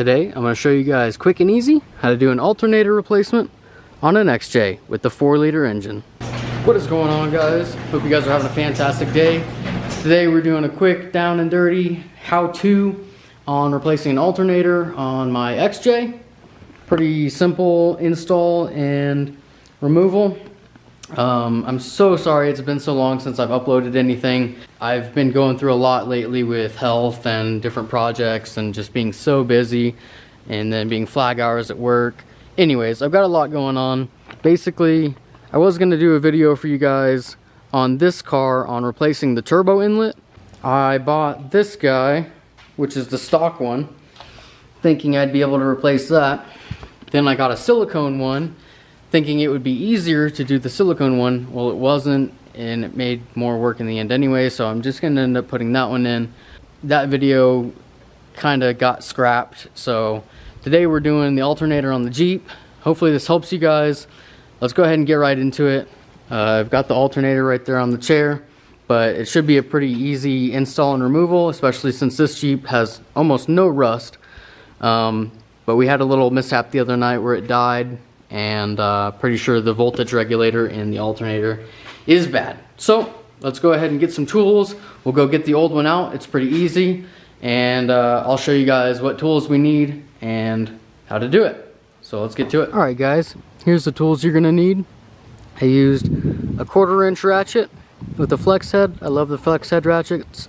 Today I'm going to show you guys quick and easy how to do an alternator replacement on an XJ with the 4-liter engine. What is going on, guys? Hope you guys are having a fantastic day. Today we're doing a quick down and dirty how-to on replacing an alternator on my XJ. Pretty simple install and removal. I'm so sorry it's been so long since I've uploaded anything. I've been going through a lot lately with health and different projects and just being so busy, and then being flag hours at work. Anyways, I've got a lot going on. Basically, I was going to do a video for you guys on this car on replacing the turbo inlet. I bought this guy, which is the stock one, thinking I'd be able to replace that. Then I got a silicone one, thinking it would be easier to do the silicone one. Well, it wasn't, and it made more work in the end anyway, so I'm just gonna end up putting that one in. That video kind of got scrapped, so today we're doing the alternator on the Jeep. Hopefully this helps you guys. Let's go ahead and get right into it. I've got the alternator right there on the chair, but it should be a pretty easy install and removal, especially since this Jeep has almost no rust. But we had a little mishap the other night where it died, and pretty sure the voltage regulator in the alternator is bad. So let's go ahead and get some tools. We'll go get the old one out. It's pretty easy, and I'll show you guys what tools we need and how to do it. So let's get to it. All right, guys, here's the tools you're gonna need. I used a 1/4-inch ratchet with a flex head. I love the flex head ratchets.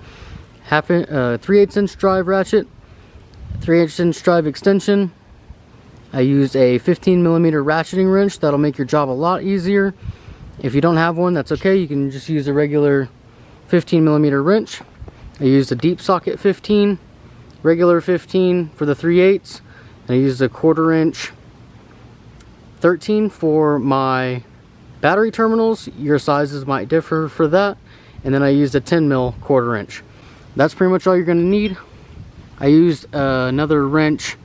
3/8-inch drive ratchet, 3/8-inch drive extension. I used a 15mm ratcheting wrench. That'll make your job a lot easier. If you don't have one, that's okay. You can just use a regular 15mm wrench. I used a deep socket 15, regular 15 for the 3/8. I used a 1/4-inch 13 for my battery terminals. Your sizes might differ for that. And then I used a 10mm 1/4-inch. That's pretty much all you're gonna need. I used another wrench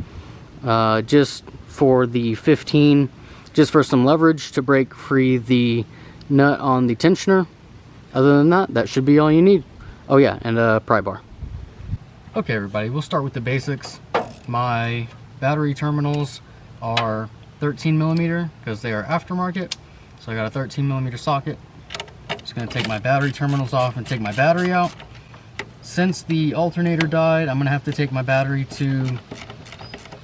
just for the 15, just for some leverage to break free the nut on the tensioner. Other than that, that should be all you need. Oh yeah, and a pry bar. Okay, everybody, we'll start with the basics. My battery terminals are 13mm because they are aftermarket. So I got a 13mm socket. Just gonna take my battery terminals off and take my battery out. Since the alternator died, I'm gonna have to take my battery to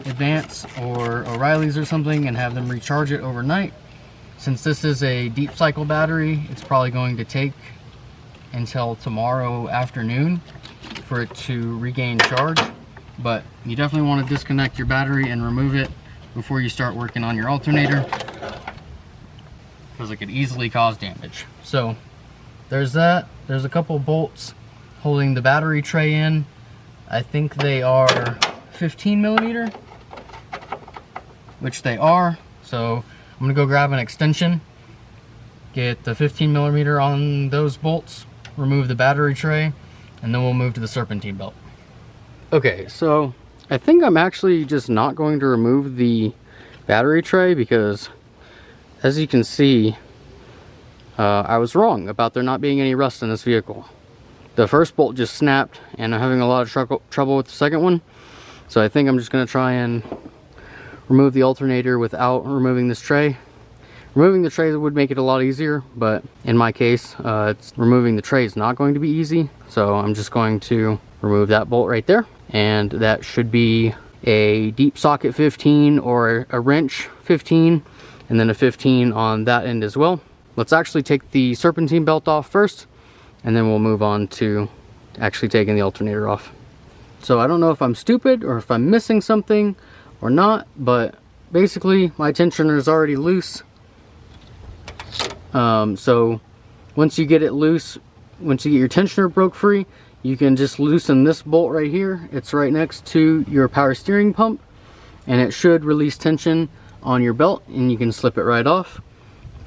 Advance or O'Reilly's or something and have them recharge it overnight. Since this is a deep cycle battery, it's probably going to take until tomorrow afternoon for it to regain charge. But you definitely want to disconnect your battery and remove it before you start working on your alternator, because it could easily cause damage. So there's that. There's a couple bolts holding the battery tray in. I think they are 15mm, which they are. So I'm gonna go grab an extension, get the 15mm on those bolts, remove the battery tray, and then we'll move to the serpentine belt. Okay, so I think I'm actually just not going to remove the battery tray because, as you can see, I was wrong about there not being any rust in this vehicle. The first bolt just snapped, and I'm having a lot of trouble with the second one. So I think I'm just going to try and remove the alternator without removing this tray. Removing the tray would make it a lot easier, but in my case, removing the tray is not going to be easy. So I'm just going to remove that bolt right there. And that should be a deep socket 15 or a wrench 15, and then a 15 on that end as well. Let's actually take the serpentine belt off first, and then we'll move on to actually taking the alternator off. So I don't know if I'm stupid or if I'm missing something or not, but basically my tensioner is already loose. So once you get it loose, once you get your tensioner broke free, you can just loosen this bolt right here. It's right next to your power steering pump, and it should release tension on your belt, and you can slip it right off.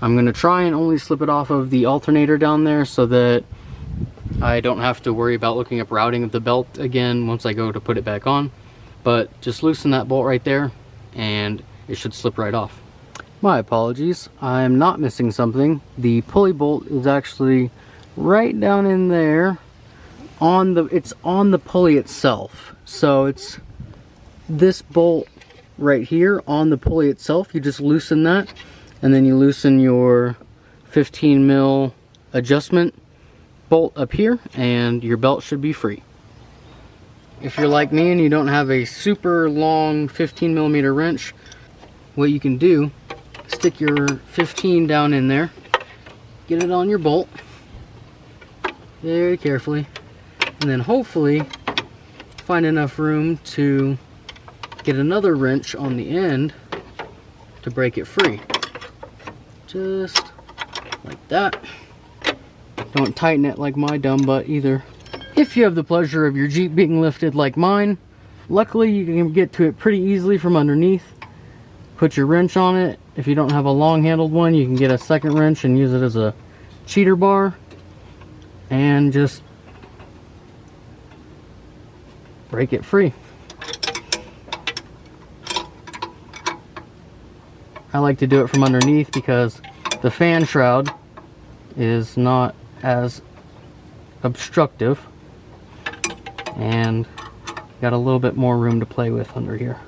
I'm going to try and only slip it off of the alternator down there so that I don't have to worry about looking up routing of the belt again once I go to put it back on. But just loosen that bolt right there and it should slip right off. My apologies, I'm not missing something. The pulley bolt is actually right down in there. It's on the pulley itself. So it's this bolt right here on the pulley itself. You just loosen that, and then you loosen your 15 mil adjustment bolt up here, and your belt should be free. If you're like me and you don't have a super long 15 millimeter wrench, what you can do, stick your 15 down in there, get it on your bolt very carefully, and then hopefully find enough room to get another wrench on the end to break it free. Just like that. Don't tighten it like my dumb butt either. If you have the pleasure of your Jeep being lifted like mine, luckily you can get to it pretty easily from underneath. Put your wrench on it. If you don't have a long handled one, you can get a second wrench and use it as a cheater bar, and just break it free. I like to do it from underneath because the fan shroud is not as obstructive and got a little bit more room to play with under here.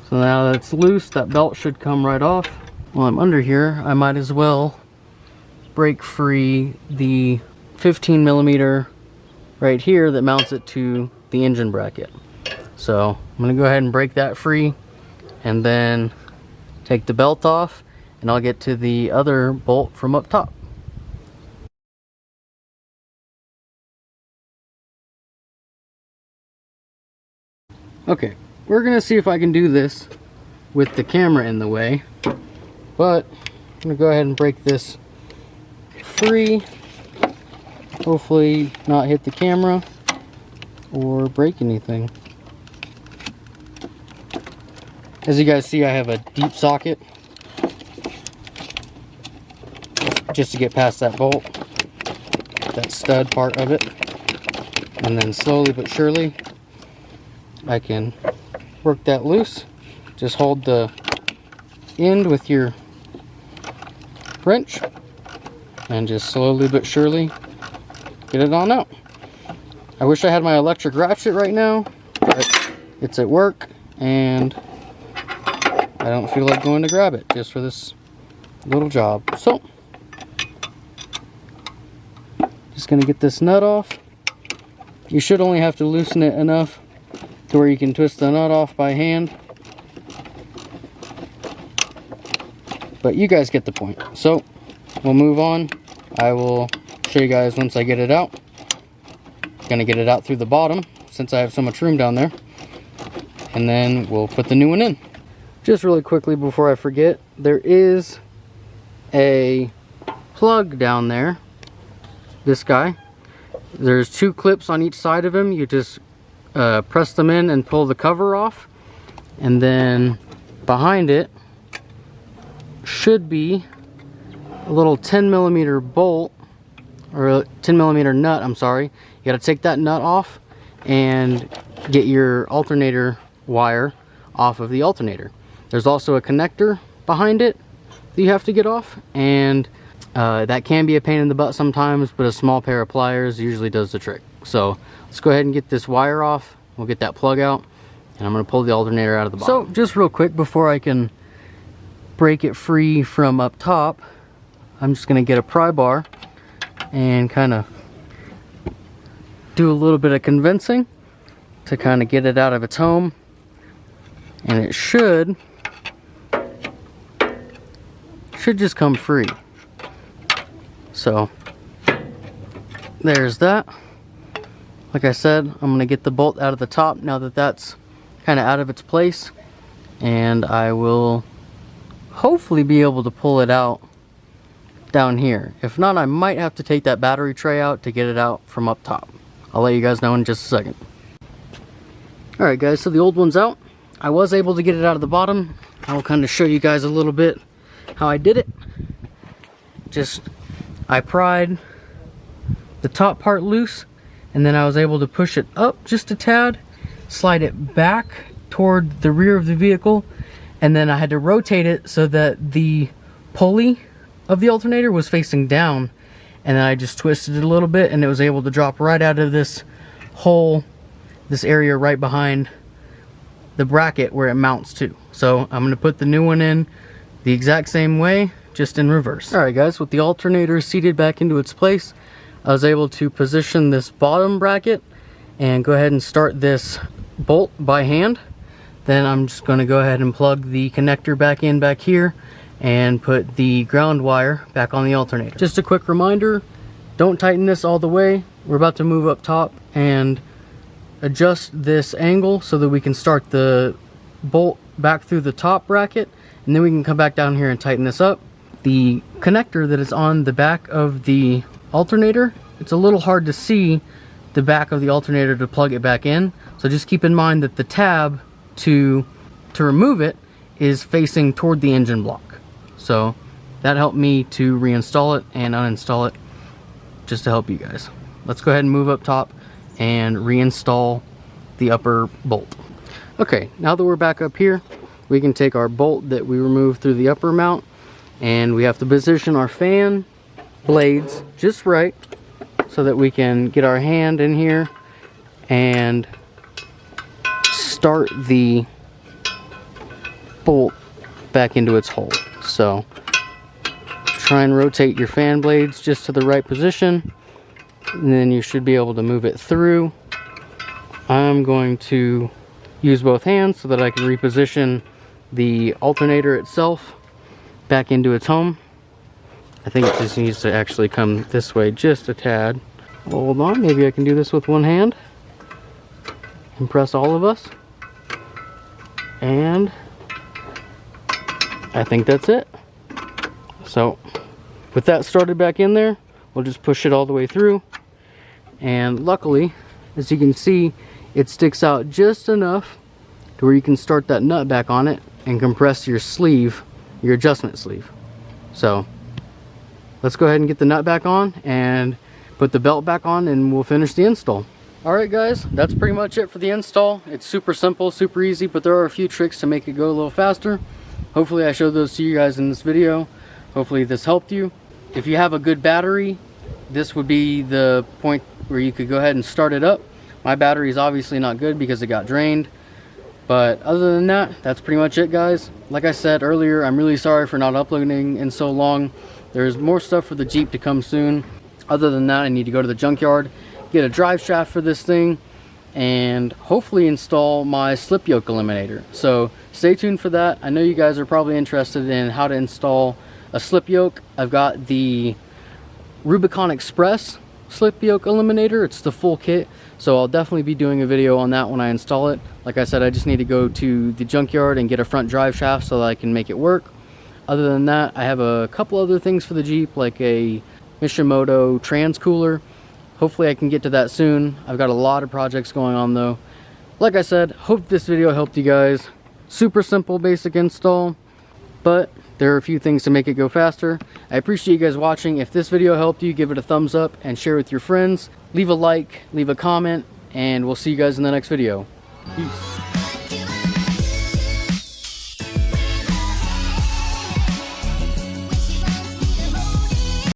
So now that it's loose, that belt should come right off. While I'm under here, I might as well break free the 15 millimeter right here that mounts it to the engine bracket. So I'm gonna go ahead and break that free, and then take the belt off, and I'll get to the other bolt from up top. Okay, we're gonna see if I can do this with the camera in the way, but I'm gonna go ahead and break this free. Hopefully not hit the camera or break anything. As you guys see, I have a deep socket just to get past that bolt, that stud part of it, and then slowly but surely I can work that loose. Just hold the end with your wrench and just slowly but surely get it on out. I wish I had my electric ratchet right now, but it's at work and I don't feel like going to grab it just for this little job. So, just gonna get this nut off. You should only have to loosen it enough to where you can twist the nut off by hand, but you guys get the point. So we'll move on. I will show you guys once I get it out. Gonna get it out through the bottom since I have so much room down there, and then we'll put the new one in. Just really quickly before I forget, there is a plug down there, this guy. There's two clips on each side of him. You just press them in and pull the cover off, and then behind it should be a little 10 millimeter bolt, or a 10 millimeter nut, I'm sorry. You gotta take that nut off and get your alternator wire off of the alternator. There's also a connector behind it that you have to get off, and that can be a pain in the butt sometimes, but a small pair of pliers usually does the trick. So let's go ahead and get this wire off. We'll get that plug out, and I'm going to pull the alternator out of the bottom. So just real quick before I can break it free from up top, I'm just going to get a pry bar and kind of do a little bit of convincing to kind of get it out of its home, and it should just come free. So there's that. Like I said, I'm going to get the bolt out of the top now that that's kind of out of its place, and I will hopefully be able to pull it out down here. If not, I might have to take that battery tray out to get it out from up top. I'll let you guys know in just a second. Alright guys, so the old one's out. I was able to get it out of the bottom. I'll kind of show you guys a little bit how I did it. I pried the top part loose, and then I was able to push it up just a tad, slide it back toward the rear of the vehicle, and then I had to rotate it so that the pulley of the alternator was facing down, and then I just twisted it a little bit, and it was able to drop right out of this hole this area right behind the bracket where it mounts to. So I'm going to put the new one in the exact same way, just in reverse. Alright guys, with the alternator seated back into its place, I was able to position this bottom bracket and go ahead and start this bolt by hand. Then I'm just going to go ahead and plug the connector back in back here and put the ground wire back on the alternator. Just a quick reminder, don't tighten this all the way. We're about to move up top and adjust this angle so that we can start the bolt back through the top bracket, and then we can come back down here and tighten this up. The connector that is on the back of the alternator, it's a little hard to see the back of the alternator to plug it back in, so just keep in mind that the tab to remove it is facing toward the engine block. So that helped me to reinstall it and uninstall it just to help you guys. Let's go ahead and move up top and reinstall the upper bolt. Okay, now that we're back up here, we can take our bolt that we removed through the upper mount, and we have to position our fan blades just right so that we can get our hand in here and start the bolt back into its hole. So try and rotate your fan blades just to the right position, and then you should be able to move it through. I'm going to use both hands so that I can reposition the alternator itself back into its home. I think it just needs to actually come this way just a tad. Hold on, maybe I can do this with one hand. Impress all of us. And I think that's it. So with that started back in there, we'll just push it all the way through. And luckily, as you can see, it sticks out just enough to where you can start that nut back on it and compress your sleeve, your adjustment sleeve. So let's go ahead and get the nut back on and put the belt back on, and we'll finish the install. Alright guys, that's pretty much it for the install. It's super simple, super easy, but there are a few tricks to make it go a little faster. Hopefully I showed those to you guys in this video. Hopefully this helped you. If you have a good battery, this would be the point where you could go ahead and start it up. My battery is obviously not good because it got drained. But other than that, that's pretty much it guys. Like I said earlier, I'm really sorry for not uploading in so long. There's more stuff for the Jeep to come soon. Other than that, I need to go to the junkyard, get a drive shaft for this thing, and hopefully install my slip yoke eliminator. So stay tuned for that. I know you guys are probably interested in how to install a slip yoke. I've got the Rubicon Express slip yoke eliminator. It's the full kit, so I'll definitely be doing a video on that when I install it. Like I said, I just need to go to the junkyard and get a front drive shaft so that I can make it work. Other than that, I have a couple other things for the Jeep, like a Mishimoto trans cooler. Hopefully I can get to that soon. I've got a lot of projects going on though. Like I said, hope this video helped you guys. Super simple, basic install, but there are a few things to make it go faster. I appreciate you guys watching. If this video helped you, give it a thumbs up and share with your friends. Leave a like, leave a comment, and we'll see you guys in the next video. Peace.